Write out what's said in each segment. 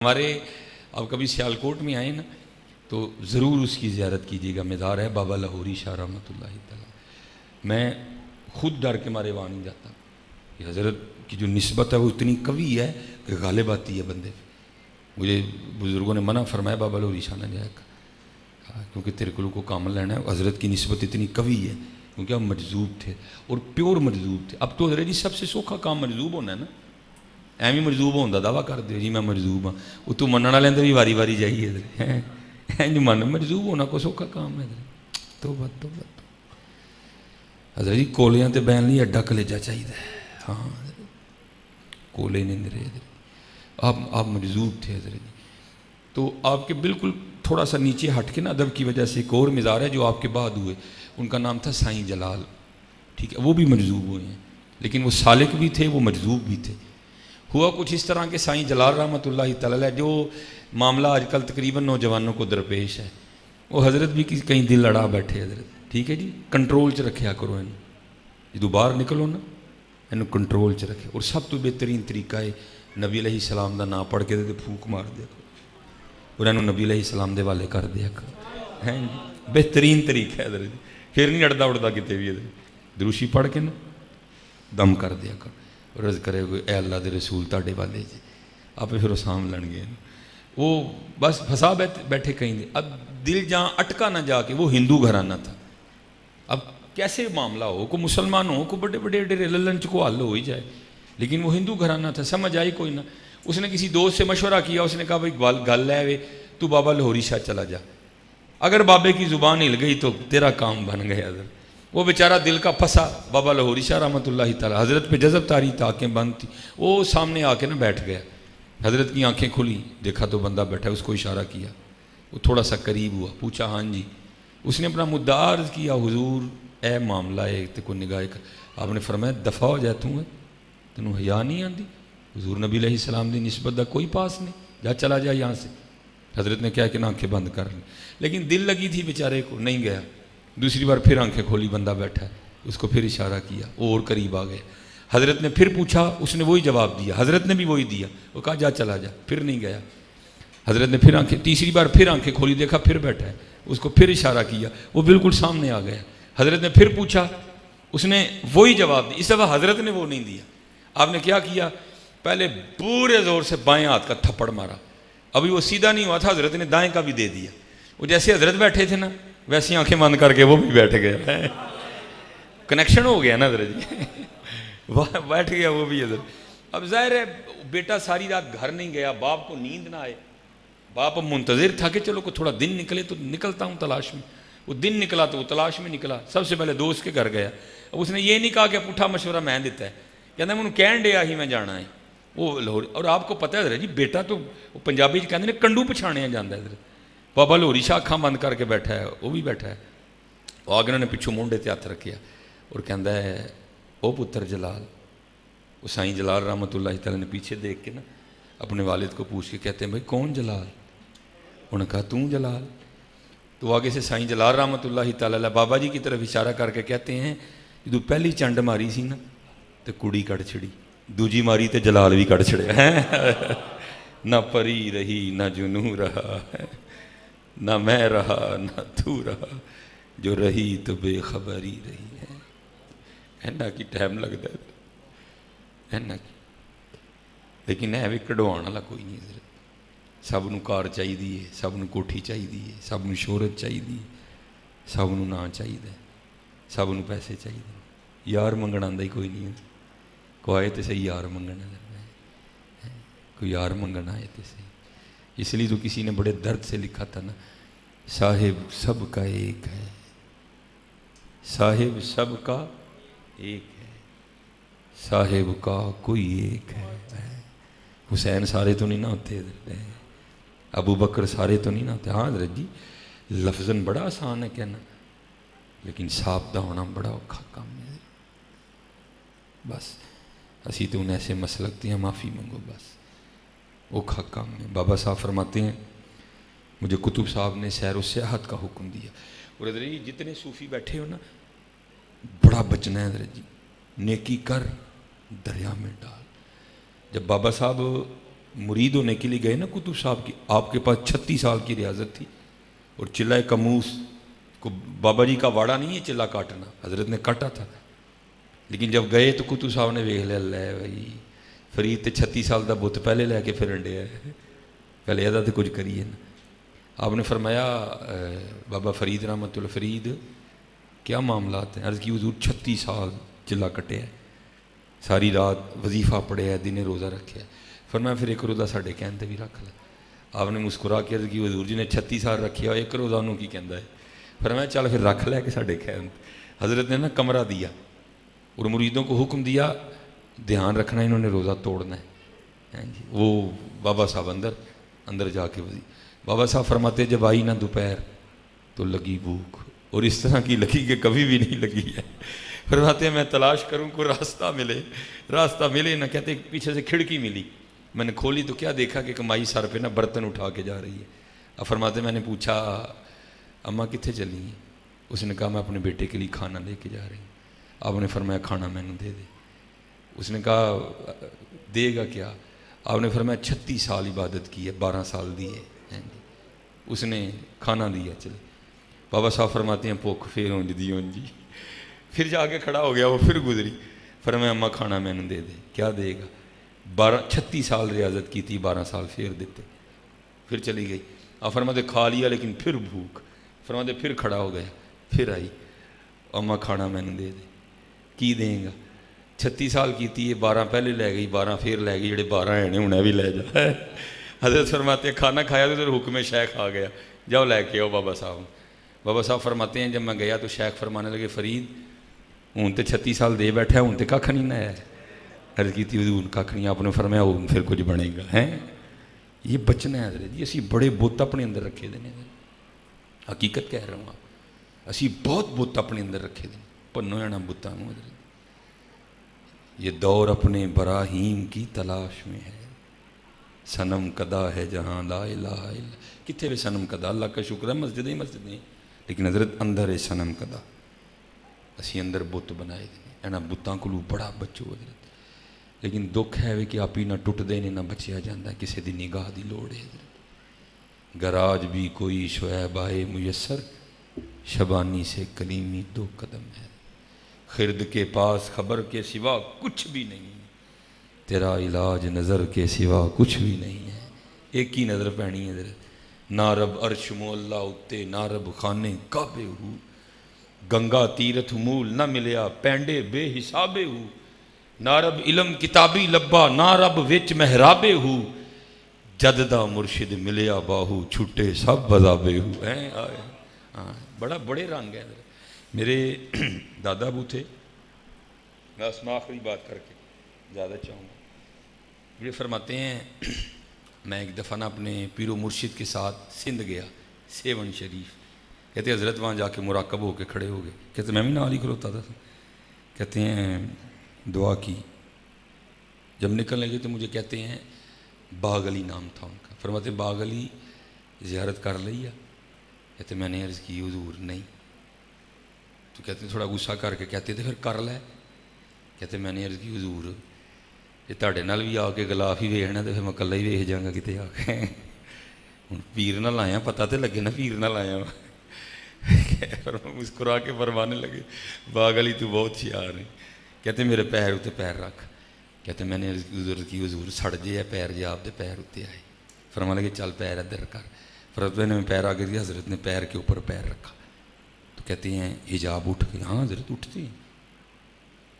ہمارے اب کبھی سیالکوٹ میں آئے نا تو ضرور اس کی زیارت کیجیے گا. مزار ہے بابا لاہوری شاہ رحمۃ اللہ تعالیٰ. میں خود ڈر کے مارے وہاں نہیں جاتا کہ حضرت کی جو نسبت ہے وہ اتنی قوی ہے کہ غالب آتی ہے بندے پہ. مجھے بزرگوں نے منع فرمایا بابا لاہوری شاہ نہ جائے گا کیونکہ تیرے کو کام لینا ہے. حضرت کی نسبت اتنی قوی ہے کیونکہ ہم مجذوب تھے اور پیور مجذوب تھے. اب تو حضرت جی سب سے سوکھا کام مجذوب ہونا ہے نا. ایویں مجذوب ہونے کا دعویٰ کر دیو جی میں مجذوب ہاں. وہ تو منع والے بھی واری واری جائیے ادھر من مجذوب ہونا کو سوکھا کام ہے ادھر. تو حضرت جی کولیاں تے بہن لی اڈا کلیجا چاہیے. ہاں کولے نہیں رہے ادھر. آپ مجذوب تھے حضرت جی. تو آپ کے بالکل تھوڑا سا نیچے ہٹ کے نا ادب کی وجہ سے ایک اور مزار ہے جو آپ کے بعد ہوئے. ان کا نام تھا سائیں جلال. ٹھیک ہے وہ بھی مجذوب ہوئے ہیں لیکن وہ سالک بھی تھے وہ مجذوب بھی تھے. ہوا کچھ اس طرح کے سائیں جلال رحمۃ اللہ تعالیٰ جو معاملہ آج کل تقریباً نوجوانوں کو درپیش ہے. وہ حضرت بھی کہیں دل لڑا بیٹھے حضرت. ٹھیک ہے جی کنٹرول چ رکھیا کرو جدو باہر نکلو نا انہوں کنٹرول چ رکھے. اور سب تو بہترین طریقہ ہے نبی علیہ السلام دا نام پڑھ کے دے پھونک مار دیا کرو اور انہوں نبی علیہ السلام دے والے کر دیا کرو. ہیں بہترین طریقہ ہے حضرت. پھر نہیں اڑتا اڑتا کتے بھی حضرت. دروشی پڑھ کے نا دم کر دیا کرو. عرض کرے کوئی اے اللہ دے رسول تاڑے والے جی آپ پھر وہ سام لڑ گئے. وہ بس پھنسا بیٹھے کہیں دے. اب دل جہاں اٹکا نہ جا کے وہ ہندو گھرانہ تھا. اب کیسے معاملہ ہو کو مسلمان ہو کو بڑے بڑے ڈیرے للن کو حل ہو ہی جائے لیکن وہ ہندو گھرانہ تھا. سمجھ آئی کوئی نہ. اس نے کسی دوست سے مشورہ کیا. اس نے کہا بھائی گل ہے تو بابا لاہوری شاہ چلا جا. اگر بابے کی زبان ہل گئی تو تیرا کام بن گیا حضرت. وہ بیچارہ دل کا پھنسا. بابا لاہوری شاہ رحمۃ اللہ تعالیٰ حضرت پہ جذب تاری تھا. آنکھیں بند تھی. وہ سامنے آ کے نا بیٹھ گیا. حضرت کی آنکھیں کھلی دیکھا تو بندہ بیٹھا. اس کو اشارہ کیا. وہ تھوڑا سا قریب ہوا پوچھا ہاں جی. اس نے اپنا مدعا عرض کیا حضور اے معاملہ ہے تے کو نگاہ کر. آپ نے فرمایا دفع ہو جائے تینوں حیا نہیں آتی. حضور نبی علیہ السلام دی نسبت دا کوئی پاس نہیں. جا چلا جا یہاں سے. حضرت نے کہا کہ آنکھیں بند کر لی لیکن دل لگی تھی بیچارے کو نہیں گیا. دوسری بار پھر آنکھیں کھولی بندہ بیٹھا ہے. اس کو پھر اشارہ کیا اور قریب آ گئے. حضرت نے پھر پوچھا. اس نے وہی جواب دیا. حضرت نے بھی وہی دیا. وہ کہا جا چلا جا. پھر نہیں گیا. حضرت نے پھر آنکھیں تیسری بار پھر آنکھیں کھولی دیکھا پھر بیٹھا ہے. اس کو پھر اشارہ کیا. وہ بالکل سامنے آ گیا. حضرت نے پھر پوچھا. اس نے وہی جواب دیا. اس دفعہ حضرت نے وہ نہیں دیا. آپ نے کیا کیا پہلے پورے زور سے بائیں ہاتھ کا تھپڑ مارا. ابھی وہ سیدھا نہیں ہوا تھا. حضرت نے دائیں کا بھی دے دیا. وہ جیسے حضرت بیٹھے تھے نا ویسی آنکھیں بند کر کے وہ بھی بیٹھ گیا. کنیکشن ہو گیا نا حضرت جی. بیٹھ گیا وہ بھی حضرت. اب ظاہر ہے بیٹا ساری رات گھر نہیں گیا. باپ کو نیند نہ آئے. باپ منتظر تھا کہ چلو کو تھوڑا دن نکلے تو نکلتا ہوں تلاش میں. وہ دن نکلا تو وہ تلاش میں نکلا. سب سے پہلے دوست کے گھر گیا. اب اس نے یہ نہیں کہا کہ پوٹھا مشورہ میں دیتا ہے. کہنا میں انہوں کہن ڈیا ہی میں جانا ہے وہ لاہور. اور آپ کو پتہ ہے حضرت جی بیٹا تو پنجابی کہتے ہیں کنڈو پچھاڑیا جاتا ہے حضرت. بابا لاہوری شاہ اکھاں بند کر کے بیٹھا ہے. وہ بھی بیٹھا ہے. وہ آگے نے پچھوں مونڈے تے ہاتھ رکھیا اور کہندا ہے او پتر جلال. وہ سائیں جلال رحمۃ اللہ تعالیٰ نے پیچھے دیکھ کے نا اپنے والد کو پوچھ کے کہتے ہیں بھائی کون جلال. انہوں نے کہا توں جلال. تو آگے سے سائیں جلال رحمۃ اللہ تعالیٰ بابا جی کی طرف اشارہ کر کے کہتے ہیں جدو پہلی چنڈ ماری سی نا تو کڑی کڑ چھڑی. دوجی ماری تو جلال بھی کڑ چھڑیا. نہ پری رہی نہ جنوں رہا نہ میں رہا نہ تو رہا جو رہی تو بے خبری رہی ہے. اینا کی ٹائم لگتا ہے اینا کی. لیکن ہے بھی کڑوان والا کوئی نہیں حضرت. سب نو کار چاہیے. سب نو کوٹھی چاہیے. سب نو شہرت چاہیے. سب نو نا چاہیے. سب نو پیسے چاہیے. یار منگن آندا ہی کوئی نہیں ہے. کو آئے تو صحیح یار منگن کوئی یار منگن آئے تو صحیح. اس لیے تو کسی نے بڑے درد سے لکھا تھا نا صاحب سب کا ایک ہے. صاحب سب کا ایک ہے. صاحب کا کوئی ایک ہے. حسین سارے تو نہیں نہ ہوتے. ابو بکر سارے تو نہیں نہ ہوتے. ہاں حضرت جی لفظاً بڑا آسان ہے کہنا لیکن سابدہ ہونا بڑا اوکھا کام ہے. بس اسی تو انہیں ایسے مسلکتے ہیں معافی منگو بس اوکھا کام ہے. بابا صاحب فرماتے ہیں مجھے کتب صاحب نے سیر و سیاحت کا حکم دیا. اور حضرت جی جتنے صوفی بیٹھے ہو نا بڑا بچنا ہے حضرت جی. نیکی کر دریا میں ڈال. جب بابا صاحب مرید ہونے کے لیے گئے نا کتب صاحب کی، آپ کے پاس 36 سال کی ریاضت تھی، اور چلہ کموس کو بابا جی کا واڑا نہیں ہے چلہ کاٹنا، حضرت نے کاٹا تھا، لیکن جب گئے تو کتب صاحب نے ویخ لیا لے بھائی فرید تے 36 سال دا بت پہلے لے کے پھرن ڈیا ہے، پہلے یہ تو کچھ کریے نا۔ آپ نے فرمایا بابا فرید رحمت اللہ فرید کیا معاملات ہیں؟ عرض کی حضور 36 سال چلہ کٹے ہے، ساری رات وظیفہ پڑھے ہے، دن روزہ رکھے ہے۔ فرمایا پھر ایک روزہ ساڑھے کہن تے بھی رکھ لے۔ آپ نے مسکرا کے عرض کی حضور جی نے 36 سال رکھے ایک روزہ انہوں کی کہندا ہے؟ فرمایا چل پھر رکھ لے کہ ساڑھے کہن۔ حضرت نے نا کمرہ دیا اور مریدوں کو حکم دیا دھیان رکھنا انہوں نے روزہ توڑنا ہے جی۔ وہ بابا صاحب اندر جا کے بابا صاحب فرماتے جب آئی نا دوپہر تو لگی بھوک، اور اس طرح کی لگی کہ کبھی بھی نہیں لگی ہے۔ فرماتے ہیں میں تلاش کروں کوئی راستہ ملے نہ، کہتے پیچھے سے کھڑکی ملی، میں نے کھولی تو کیا دیکھا کہ کمائی سر پہ نا برتن اٹھا کے جا رہی ہے۔ اب فرماتے میں نے پوچھا اماں کتنے چلی ہیں؟ اس نے کہا میں اپنے بیٹے کے لیے کھانا لے کے جا رہی ہوں۔ آپ نے فرمایا کھانا میں نے دے دے۔ اس نے کہا دے گا کیا؟ آپ نے فرمایا 36 سال عبادت کی ہے 12 سال دی ہے۔ اس نے کھانا دیا چلے۔ بابا صاحب فرماتے ہیں پوکھ پھر ہوں جی، پھر جا کے کھڑا ہو گیا، وہ پھر گزری۔ فرمایا اماں کھانا میں نے دے دے۔ کیا دے گا؟ 36 سال ریاضت کی تھی، 12 سال پھر دیتے۔ پھر چلی گئی۔ آپ فرماتے کھا لیا لیکن پھر بھوک۔ فرماتے پھر کھڑا ہو گیا، پھر آئی، اماں کھانا میں نے دے دے۔ کی دیں گا؟ 36 سال کی تھی، یہ 12 پہلے لے گئی، 12 پھر لے گئی، جڑے 12 ہیں انہیں بھی لے جا۔ حضرت فرماتے کھانا کھایا تو ادھر حکم شیخ آ گیا، جاؤ لے کے آؤ بابا صاحب۔ بابا صاحب فرماتے ہیں جب میں گیا تو شیخ فرمانے لگے فرید ہوں تو 36 سال دے بیٹھا ہوں تو کھ نہیں نہ ہے۔ عرض کی تھی حضور کھ نہیں۔ آپ نے فرمایا ہوں پھر کچھ بنے گا ہے، یہ بچنا ہے حضرت جی۔ اسی بڑے بت اپنے اندر رکھے دینے، حقیقت کہہ رہا ہوں آپ، اسی بہت بت اپنے اندر رکھے دینے، پنو جانا بتاں حضرت۔ یہ دور اپنے براہیم کی تلاش میں ہے، صنم کدا ہے جہاں لا الہ الا۔ کتنے بھی صنم کدا، اللہ کا شکر ہے مسجدیں لیکن حضرت اندر ہے صنم کدا، اسی اندر بت بنائے دینے، اینا بتاں کو بڑا بچو حضرت۔ لیکن دکھ ہے کہ آپ ہی نہ ٹوٹ دے نہ بچیا جاندہ، کسی دی نگاہ دی لوڑ ہے حضرت۔ گراج بھی کوئی شعیب آئے میسر، شبانی سے کلیمی 2 قدم ہے۔ خرد کے پاس خبر کے سوا کچھ بھی نہیں، تیرا علاج نظر کے سوا کچھ بھی نہیں ہے۔ ایک ہی نظر پہنی ہے حضرت، نہ رب عرش مولا اتے، نہ رب خانے کعبے ہو، گنگا تیرتھ مول نہ ملیا پینڈے بے حسابے ہو، نہ رب علم کتابی لبا، نہ رب وچ محرابے ہو، جددہ مرشد ملیا باہو، چھٹے سب بذابے ہو۔ بڑا بڑے رنگ ہے حضرت۔ میرے دادا ابو تھے، میں اس میں آخری بات کر کے زیادہ چاہوں گا، یہ فرماتے ہیں میں ایک دفعہ نا اپنے پیر و مرشد کے ساتھ سندھ گیا، سیون شریف۔ کہتے ہیں حضرت وہاں جا کے مراقب ہو کے کھڑے ہو گئے، کہتے میں بھی نال ہی کھلوتا تھا۔ کہتے ہیں دعا کی، جب نکلنے لگے تو مجھے کہتے ہیں باغ علی نام تھا ان کا۔ فرماتے باغ علی زیارت کر لیا؟ کہتے میں نے عرض کی حضور نہیں۔ تو کہتے ہیں تھوڑا غصہ کر کے کہتے تھے پھر کر لے؟ کہتے میں نے عرض کی حضور یہ تاڑے نال بھی آ کے گلاف ہی ویخنا تو پھر میں کلا ہی ویخ جاؤں گا کتے آ کے، ہوں پیر نال آیا پتہ تو لگے نا پیر نال آیا۔ مسکرا کے فرمانے لگے باغ علی تو بہت شیار ہے۔ کہتے میرے پیر اتنے پیر رکھ۔ کہتے میں نے عرض کی حضور سڑ جے ہے پیر جے آپ دے پیر اتنے آئے۔ فرمانے لگے چل پیر ادھر کر۔ فرماتے میں پیر آ گئی، حضرت نے پیر کے اوپر پیر رکھا تو کہتے ہیں حجاب اٹھ گئے۔ ہاں حضرت اٹھتے ہیں،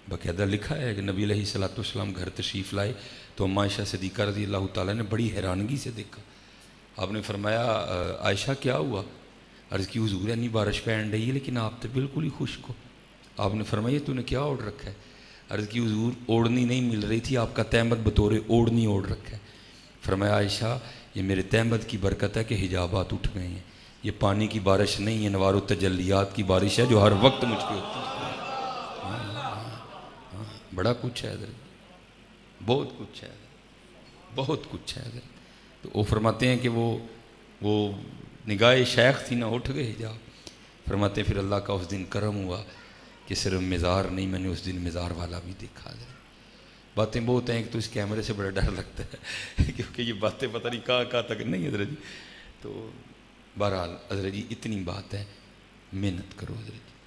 باقاعدہ لکھا ہے کہ نبی علیہ الصلوۃ والسلام گھر تشریف لائے تو اما عائشہ صدیقہ رضی اللہ تعالیٰ نے بڑی حیرانگی سے دیکھا۔ آپ نے فرمایا عائشہ کیا ہوا؟ عرض کی حضور انی بارش پہن رہی ہے لیکن آپ تو بالکل ہی خشک ہو۔ آپ نے فرمایا تو نے کیا اوڑھ رکھا ہے؟ عرض کی حضور اوڑھنی نہیں مل رہی تھی، آپ کا تہمت بطور اوڑھنی اوڑھ رکھا ہے۔ فرمایا عائشہ یہ میرے تہمت کی برکت ہے کہ حجابات اٹھ گئے ہیں، یہ پانی کی بارش نہیں ہے، انوار و تجلیات کی بارش ہے جو ہر وقت مجھ پہ ہوتی ہے۔ بڑا کچھ ہے حضرت، بہت کچھ ہے، بہت کچھ ہے حضرت۔ تو وہ فرماتے ہیں کہ وہ نگاہ شیخ تھی نا، اٹھ گئے حجاب۔ فرماتے ہیں پھر اللہ کا اس دن کرم ہوا کہ صرف مزار نہیں، میں نے اس دن مزار والا بھی دیکھا حضرت۔ باتیں بہت ہیں، ایک تو اس کیمرے سے بڑا ڈر لگتا ہے کیونکہ یہ باتیں پتہ نہیں کہاں تک نہیں حضرت جی. تو بہرحال حضرت جی اتنی بات ہے، محنت کرو حضرت جی.